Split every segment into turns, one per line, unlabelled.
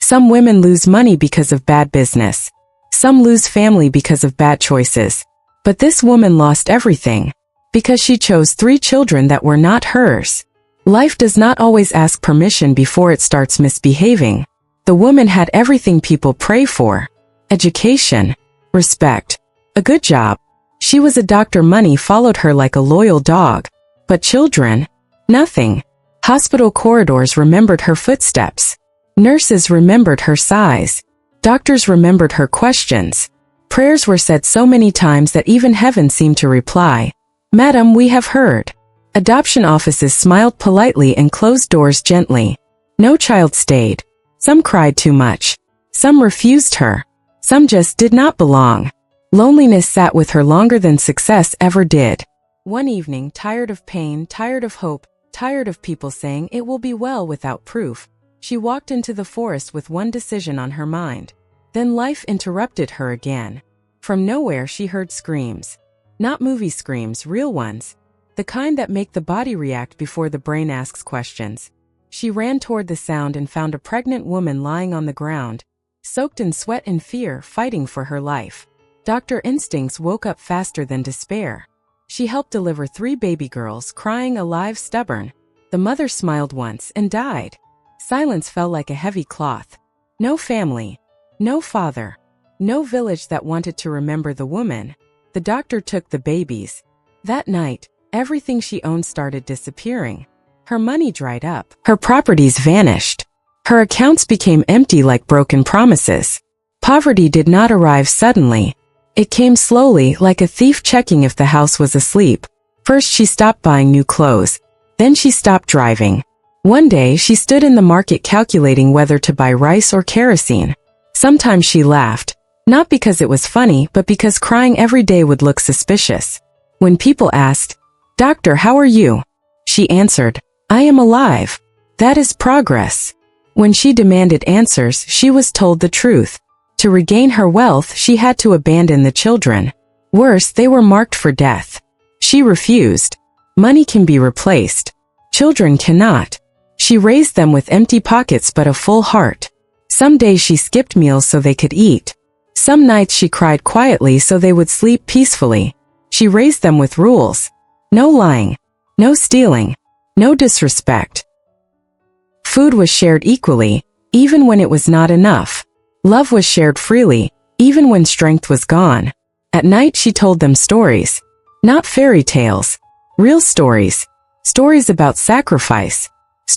Some women lose money because of bad business. Some lose family because of bad choices. But this woman lost everything because she chose 3 children that were not hers. Life does not always ask permission before it starts misbehaving. The woman had everything people pray for: education, respect, a good job. She was a doctor. Money followed her like a loyal dog. But children? Nothing. Hospital corridors remembered her footsteps. Nurses remembered her sighs. Doctors remembered her questions. Prayers were said so many times that even heaven seemed to reply, "Madam, we have heard." Adoption offices smiled politely and closed doors gently. No child stayed. Some cried too much. Some refused her. Some just did not belong. Loneliness sat with her longer than success ever did. One evening, tired of pain, tired of hope, tired of people saying it will be well without proof, she walked into the forest with one decision on her mind. Then life interrupted her again. From nowhere she heard screams. Not movie screams, real ones. The kind that make the body react before the brain asks questions. She ran toward the sound and found a pregnant woman lying on the ground, soaked in sweat and fear, fighting for her life. Doctor instincts woke up faster than despair. She helped deliver 3 baby girls, crying, alive, stubborn. The mother smiled once and died. Silence fell like a heavy cloth. No family. No father. No village that wanted to remember the woman. The doctor took the babies. That night, everything she owned started disappearing. Her money dried up. Her properties vanished. Her accounts became empty like broken promises. Poverty did not arrive suddenly. It came slowly, like a thief checking if the house was asleep. First she stopped buying new clothes. Then she stopped driving. One day she stood in the market calculating whether to buy rice or kerosene. Sometimes she laughed, not because it was funny, but because crying every day would look suspicious. When people asked, "Doctor, how are you?" she answered, "I am alive." That is progress. When she demanded answers, she was told the truth. To regain her wealth, she had to abandon the children. Worse, they were marked for death. She refused. Money can be replaced. Children cannot. She raised them with empty pockets but a full heart. Some days she skipped meals so they could eat. Some nights she cried quietly so they would sleep peacefully. She raised them with rules. No lying. No stealing. No disrespect. Food was shared equally, even when it was not enough. Love was shared freely, even when strength was gone. At night she told them stories. Not fairy tales. Real stories. Stories about sacrifice.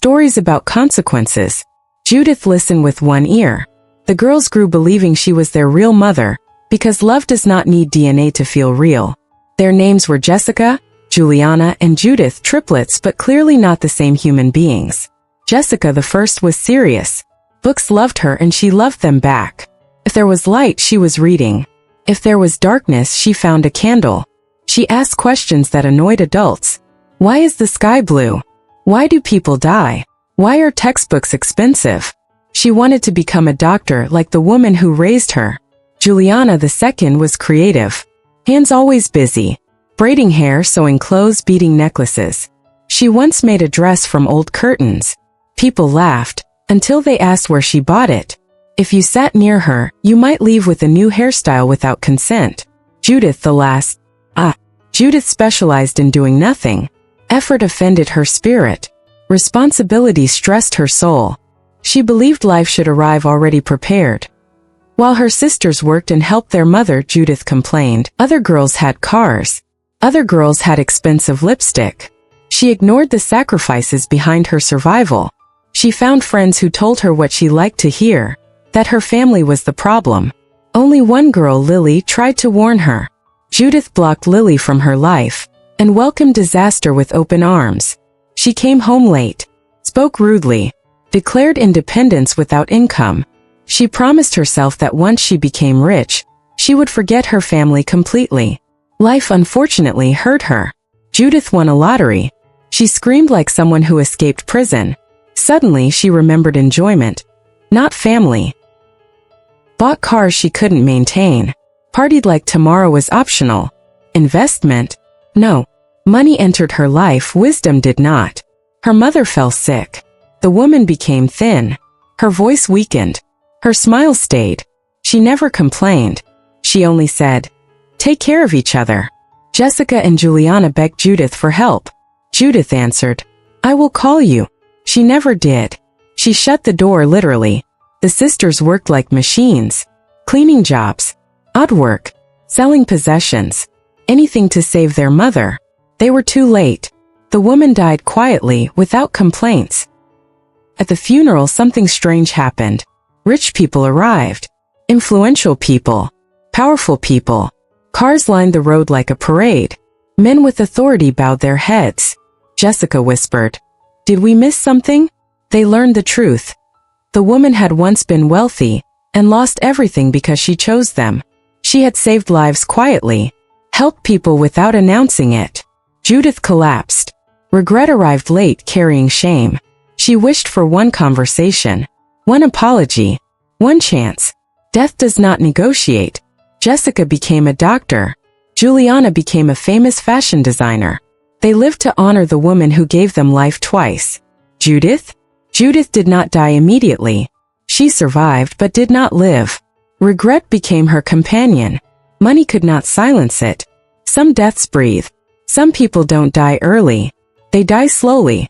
Stories about consequences. Judith listened with one ear. The girls grew believing she was their real mother, because love does not need DNA to feel real. Their names were Jessica, Juliana, and Judith, triplets but clearly not the same human beings. Jessica, the first, was serious. Books loved her and she loved them back. If there was light, she was reading. If there was darkness, she found a candle. She asked questions that annoyed adults. Why is the sky blue? Why do people die? Why are textbooks expensive? She wanted to become a doctor like the woman who raised her. Juliana, the second, was creative. Hands always busy. Braiding hair, sewing clothes, beading necklaces. She once made a dress from old curtains. People laughed, until they asked where she bought it. If you sat near her, you might leave with a new hairstyle without consent. Judith, the last. Judith specialized in doing nothing. Effort offended her spirit. Responsibility stressed her soul. She believed life should arrive already prepared. While her sisters worked and helped their mother, Judith complained. Other girls had cars. Other girls had expensive lipstick. She ignored the sacrifices behind her survival. She found friends who told her what she liked to hear, that her family was the problem. Only one girl, Lily, tried to warn her. Judith blocked Lily from her life and welcomed disaster with open arms. She came home late, spoke rudely, declared independence without income. She promised herself that once she became rich, she would forget her family completely. Life unfortunately hurt her. Judith won a lottery. She screamed like someone who escaped prison. Suddenly she remembered enjoyment, not family. Bought cars she couldn't maintain. Partied like tomorrow was optional. Investment? No. Money entered her life, wisdom did not. Her mother fell sick. The woman became thin. Her voice weakened. Her smile stayed. She never complained. She only said, "Take care of each other." Jessica and Juliana begged Judith for help. Judith answered, "I will call you." She never did. She shut the door literally. The sisters worked like machines. Cleaning jobs, odd work, selling possessions, anything to save their mother. They were too late. The woman died quietly, without complaints. At the funeral, something strange happened. Rich people arrived. Influential people. Powerful people. Cars lined the road like a parade. Men with authority bowed their heads. Jessica whispered, "Did we miss something?" They learned the truth. The woman had once been wealthy and lost everything because she chose them. She had saved lives quietly, helped people without announcing it. Judith collapsed. Regret arrived late, carrying shame. She wished for one conversation, one apology, one chance. Death does not negotiate. Jessica became a doctor. Juliana became a famous fashion designer. They lived to honor the woman who gave them life twice. Judith? Judith did not die immediately. She survived but did not live. Regret became her companion. Money could not silence it. Some deaths breathe. Some people don't die early. They die slowly,